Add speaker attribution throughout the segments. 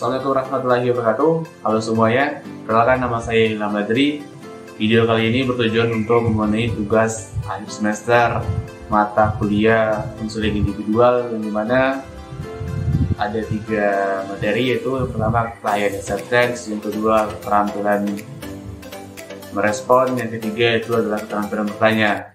Speaker 1: Assalamualaikum warahmatullahi wabarakatuh. Halo semuanya, perkenalkan nama saya Ilham Badri. Video kali ini bertujuan untuk memenuhi tugas akhir semester mata kuliah konseling individual, yang dimana ada 3 materi, yaitu yang pertama client acceptance, yang kedua keterampilan merespon, yang ketiga itu adalah keterampilan bertanya.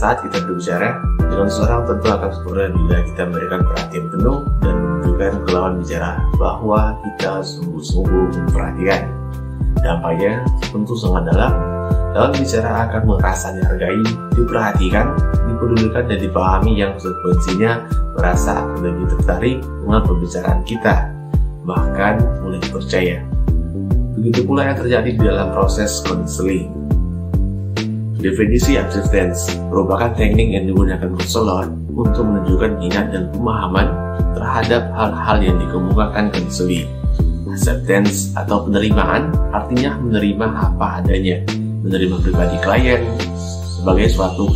Speaker 1: Saat kita berbicara dengan seseorang, tentu akan sempurna bila kita memberikan perhatian penuh dan menunjukkan ke lawan bicara bahwa kita sungguh-sungguh memperhatikan. Dampaknya tentu sangat dalam. Lawan bicara akan merasa dihargai, diperhatikan, dipedulikan, dan dipahami, yang konsekuensinya merasa akan lebih tertarik dengan pembicaraan kita, bahkan mulai percaya. Begitu pula yang terjadi di dalam proses konseling. Definisi acceptance merupakan teknik yang digunakan konselor untuk menunjukkan minat dan pemahaman terhadap hal-hal yang dikemukakan konseling. Acceptance atau penerimaan artinya menerima apa adanya, menerima pribadi klien sebagai suatu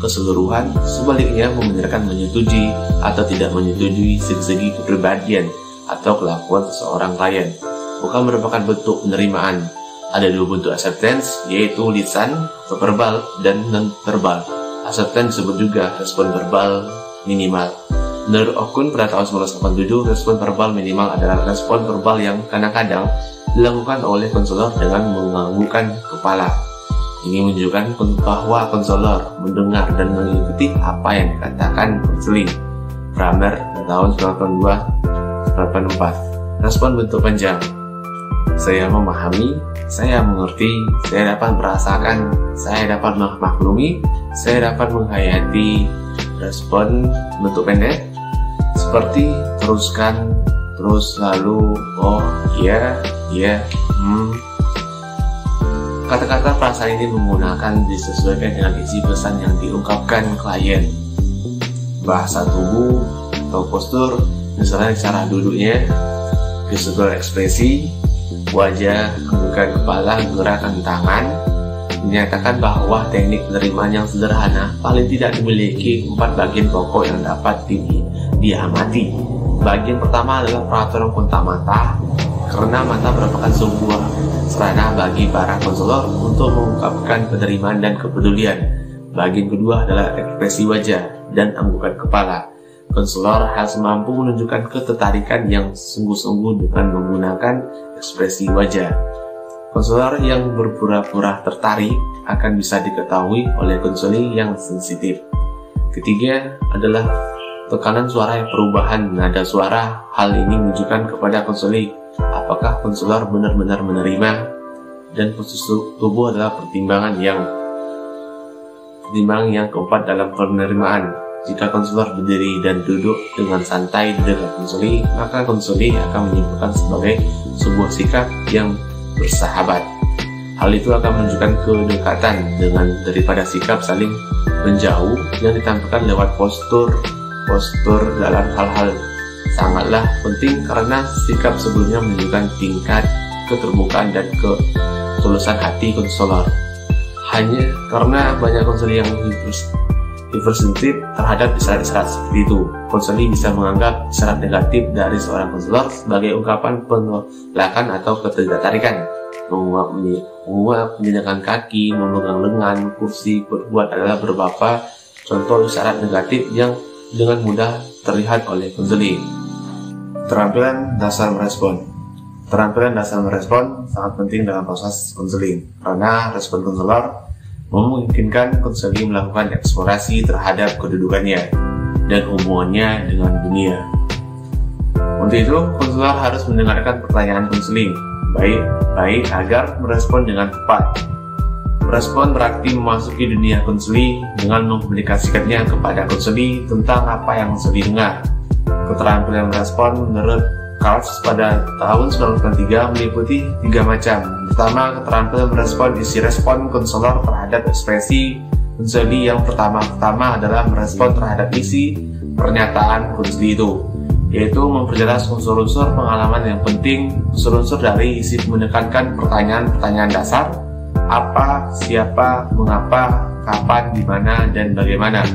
Speaker 1: keseluruhan, sebaliknya membenarkan, menyetujui atau tidak menyetujui segi-segi kepribadian atau kelakuan seseorang klien, bukan merupakan bentuk penerimaan. Ada 2 bentuk acceptance, yaitu lisan atau verbal dan non-verbal. Acceptance disebut juga respon verbal minimal. Menurut Okun pada tahun 1987, respon verbal minimal adalah respon verbal yang kadang-kadang dilakukan oleh konselor dengan menganggukkan kepala. Ini menunjukkan bahwa konselor mendengar dan mengikuti apa yang dikatakan konseling. Kramer pada tahun 1982-84. Respon bentuk panjang: saya memahami, saya mengerti, saya dapat merasakan, saya dapat memaklumi, saya dapat menghayati. Respon bentuk pendek seperti teruskan, terus, lalu, oh, iya, Kata-kata perasaan ini menggunakan disesuaikan dengan isi pesan yang diungkapkan klien. Bahasa tubuh atau postur, misalnya cara duduknya, gestural ekspresi, wajah, anggukan kepala, gerakan tangan, menyatakan bahwa teknik penerimaan yang sederhana paling tidak memiliki 4 bagian pokok yang dapat diamati. Bagian pertama adalah peraturan kontak mata, karena mata merupakan sebuah sarana bagi para konselor untuk mengungkapkan penerimaan dan kepedulian. Bagian kedua adalah ekspresi wajah dan anggukan kepala. Konselor harus mampu menunjukkan ketertarikan yang sungguh-sungguh dengan menggunakan ekspresi wajah. Konselor yang berpura-pura tertarik akan bisa diketahui oleh konseling yang sensitif. Ketiga adalah tekanan suara yang perubahan nada suara. Hal ini menunjukkan kepada konseling apakah konselor benar-benar menerima, dan posisi tubuh adalah pertimbangan yang keempat dalam penerimaan. Jika konselor berdiri dan duduk dengan santai di dekat konseling, maka konseling akan menyebutkan sebagai sebuah sikap yang bersahabat. Hal itu akan menunjukkan kedekatan daripada sikap saling menjauh yang ditampilkan lewat postur dalam hal-hal sangatlah penting, karena sikap sebelumnya menunjukkan tingkat keterbukaan dan ketulusan hati konselor. Hanya karena banyak konseling yang hipersensitif terhadap isyarat-isyarat seperti itu, konseling bisa menganggap isyarat negatif dari seorang konselor sebagai ungkapan penolakan atau ketidakterikan. Menguap, menjinakkan kaki, memegang lengan, kursi, berbuat adalah beberapa contoh isyarat negatif yang dengan mudah terlihat oleh konseling. Keterampilan dasar merespon. Keterampilan dasar merespon sangat penting dalam proses konseling, karena respon konselor memungkinkan konseling melakukan eksplorasi terhadap kedudukannya dan hubungannya dengan dunia. Untuk itu, konselor harus mendengarkan pertanyaan konseling baik-baik agar merespon dengan tepat. Merespon berarti memasuki dunia konseling dengan mengkomunikasikannya kepada konseling tentang apa yang konseling dengar. Keterampilan merespon menurut Karls pada tahun 1993 meliputi 3 macam. Pertama, keterampilan merespon isi respon konselor terhadap ekspresi konseling. Yang pertama adalah merespon terhadap isi pernyataan konseling itu, yaitu memperjelas unsur-unsur pengalaman yang penting. Unsur-unsur dari isi menekankan pertanyaan-pertanyaan dasar apa, siapa, mengapa, kapan, di mana, dan bagaimana.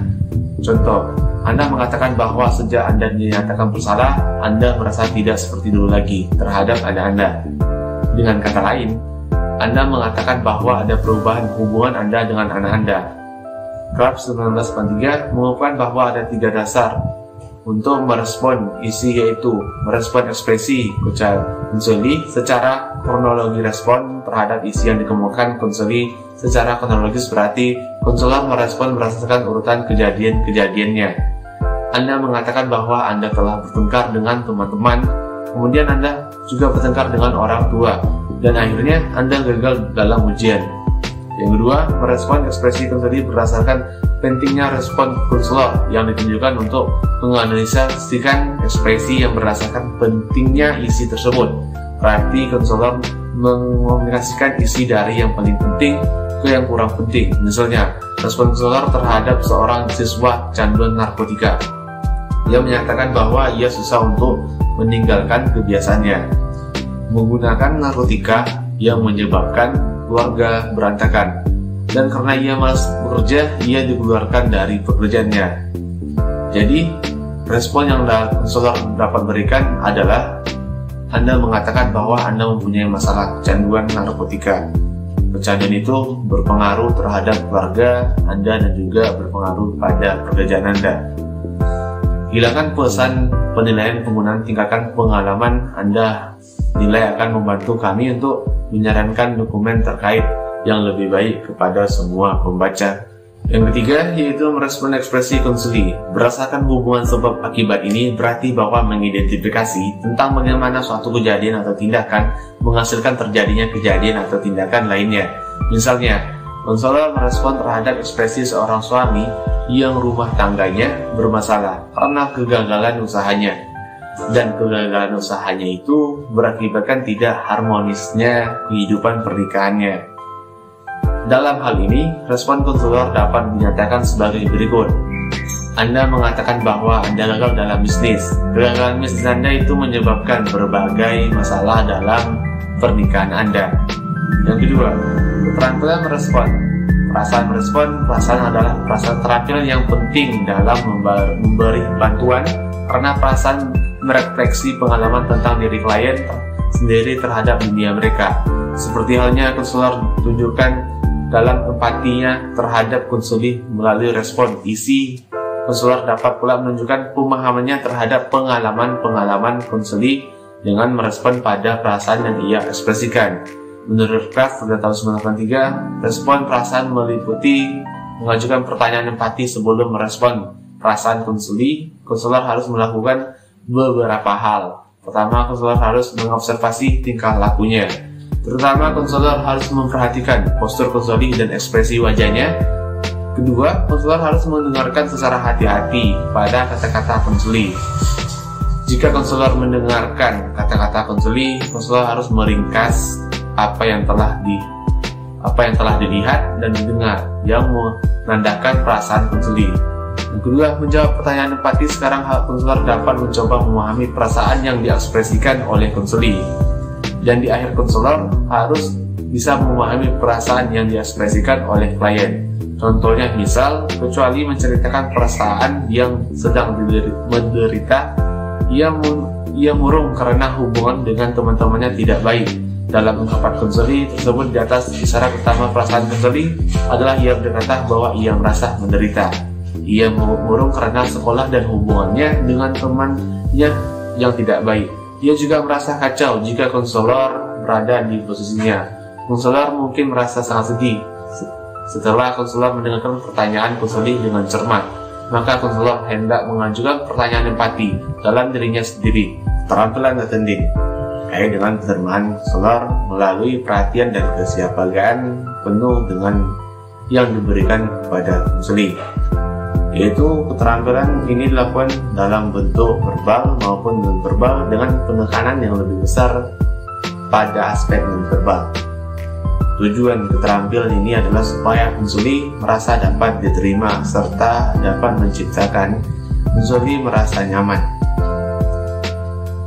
Speaker 1: Contoh, Anda mengatakan bahwa sejak Anda dinyatakan bersalah, Anda merasa tidak seperti dulu lagi terhadap anak Anda. Dengan kata lain, Anda mengatakan bahwa ada perubahan hubungan Anda dengan anak Anda. Krab 1983 mengungkapkan bahwa ada 3 dasar untuk merespon isi, yaitu merespon ekspresi konsoli secara kronologi, respon terhadap isi yang dikemukakan konsoli secara kronologis berarti konselor merespon berdasarkan urutan kejadian-kejadiannya. Anda mengatakan bahwa Anda telah bertengkar dengan teman-teman, kemudian Anda juga bertengkar dengan orang tua, dan akhirnya Anda gagal dalam ujian. Yang kedua, merespon ekspresi konsoli berdasarkan pentingnya respon konselor yang ditunjukkan untuk menganalisasikan ekspresi yang berdasarkan pentingnya isi tersebut. Berarti konselor mengomunikasikan isi dari yang paling penting ke yang kurang penting. Misalnya, respon konselor terhadap seorang siswa canduan narkotika yang menyatakan bahwa ia susah untuk meninggalkan kebiasaannya. Menggunakan narkotika yang menyebabkan keluarga berantakan, dan karena ia malas bekerja, ia dikeluarkan dari pekerjaannya. Jadi, respon yang konselor dapat berikan adalah Anda mengatakan bahwa Anda mempunyai masalah kecanduan narkotika. Kecanduan itu berpengaruh terhadap keluarga Anda dan juga berpengaruh pada pekerjaan Anda. Hilangkan pesan penilaian penggunaan tingkatkan pengalaman Anda nilai akan membantu kami untuk menyarankan dokumen terkait yang lebih baik kepada semua pembaca. Yang ketiga, yaitu merespon ekspresi konsoli. Berdasarkan hubungan sebab akibat ini berarti bahwa mengidentifikasi tentang bagaimana suatu kejadian atau tindakan menghasilkan terjadinya kejadian atau tindakan lainnya. Misalnya, konselor merespon terhadap ekspresi seorang suami yang rumah tangganya bermasalah karena kegagalan usahanya, dan kegagalan usahanya itu berakibatkan tidak harmonisnya kehidupan pernikahannya. Dalam hal ini, respon konselor dapat dinyatakan sebagai berikut. Anda mengatakan bahwa Anda gagal dalam bisnis. Kegagalan bisnis Anda itu menyebabkan berbagai masalah dalam pernikahan Anda. Yang kedua, keterampilan merespon. Perasaan merespon, perasaan adalah perasaan terampil yang penting dalam memberi bantuan, karena perasaan merefleksi pengalaman tentang diri klien sendiri terhadap dunia mereka. Seperti halnya konselor tunjukkan dalam empatinya terhadap konsoli melalui respon isi, konselor dapat pula menunjukkan pemahamannya terhadap pengalaman-pengalaman konsoli dengan merespon pada perasaan yang ia ekspresikan. Menurut Kraft pada tahun 1983, respon perasaan meliputi mengajukan pertanyaan empati sebelum merespon perasaan konsoli. Konselor harus melakukan beberapa hal. Pertama, konselor harus mengobservasi tingkah lakunya. Terutama, konselor harus memperhatikan postur konsoli dan ekspresi wajahnya. Kedua, konselor harus mendengarkan secara hati-hati pada kata-kata konsoli. Jika konselor mendengarkan kata-kata konsoli, konselor harus meringkas apa yang telah dilihat dan didengar yang menandakan perasaan konsoli. Yang kedua, menjawab pertanyaan empati. Sekarang konselor dapat mencoba memahami perasaan yang diekspresikan oleh konsoli. Dan di akhir, konselor harus bisa memahami perasaan yang diekspresikan oleh klien. Contohnya, misal, kecuali menceritakan perasaan yang sedang menderita, ia murung karena hubungan dengan teman-temannya tidak baik. Dalam ungkapan konsoli tersebut di atas, isyarat utama perasaan konsoli adalah ia berkata bahwa ia merasa menderita. Ia murung karena sekolah dan hubungannya dengan temannya yang tidak baik. Ia juga merasa kacau jika konselor berada di posisinya. Konselor mungkin merasa sangat sedih setelah konselor mendengarkan pertanyaan konsoli dengan cermat. Maka konselor hendak mengajukan pertanyaan empati dalam dirinya sendiri. Keterampilan attending kait dengan penerimaan konselor melalui perhatian dan kesiapsiagaan penuh dengan yang diberikan kepada konseli. Yaitu keterampilan ini dilakukan dalam bentuk verbal maupun non-verbal dengan penekanan yang lebih besar pada aspek non-verbal. Tujuan keterampilan ini adalah supaya konseli merasa dapat diterima serta dapat menciptakan konseli merasa nyaman.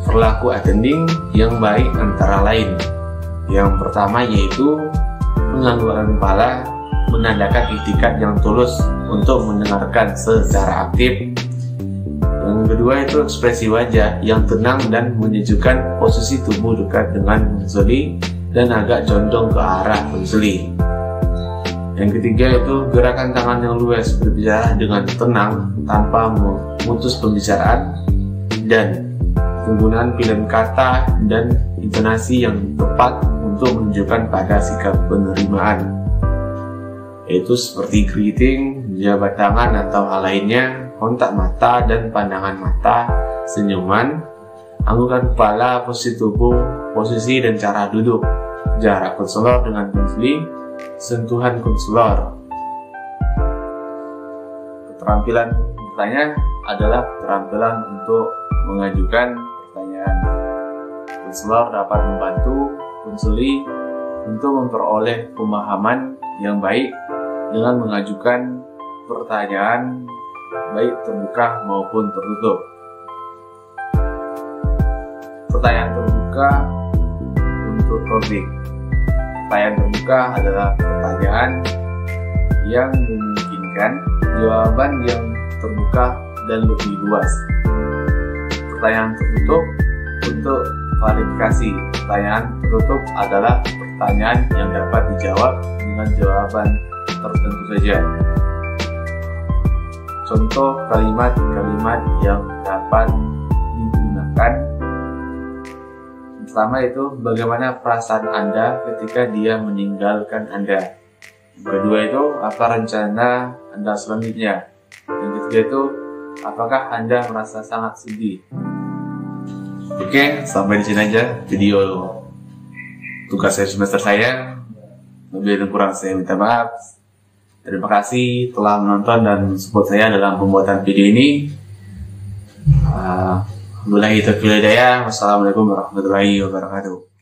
Speaker 1: Perilaku attending yang baik antara lain. Yang pertama yaitu Menganggukkan kepala menandakan iktikad yang tulus untuk mendengarkan secara aktif. Yang kedua itu ekspresi wajah yang tenang dan menyejukkan, posisi tubuh dekat dengan konsuli dan agak condong ke arah konsuli. Yang ketiga itu gerakan tangan yang luas, berbicara dengan tenang tanpa memutus pembicaraan, dan penggunaan pilihan kata dan intonasi yang tepat untuk menunjukkan pada sikap penerimaan, yaitu seperti greeting, jabat tangan atau hal lainnya, kontak mata dan pandangan mata, senyuman, anggukan kepala, posisi tubuh, posisi dan cara duduk, jarak konselor dengan konsuli, sentuhan konselor. Keterampilan bertanya adalah keterampilan untuk mengajukan pertanyaan. Konselor dapat membantu konsuli untuk memperoleh pemahaman yang baik dengan mengajukan pertanyaan baik terbuka maupun tertutup. Pertanyaan terbuka untuk topik. Pertanyaan terbuka adalah pertanyaan yang memungkinkan jawaban yang terbuka dan lebih luas. Pertanyaan tertutup untuk klarifikasi. Pertanyaan tertutup adalah pertanyaan yang dapat dijawab dengan jawaban tertentu saja. Contoh kalimat-kalimat yang dapat digunakan. Pertama itu, bagaimana perasaan Anda ketika dia meninggalkan Anda? Kedua itu, apa rencana Anda selanjutnya? Yang ketiga itu, apakah Anda merasa sangat sedih? Oke, sampai di sini aja video tugas semester saya. Lebih dan kurang saya minta maaf. Terima kasih telah menonton dan support saya dalam pembuatan video ini. Wassalamualaikum warahmatullahi wabarakatuh.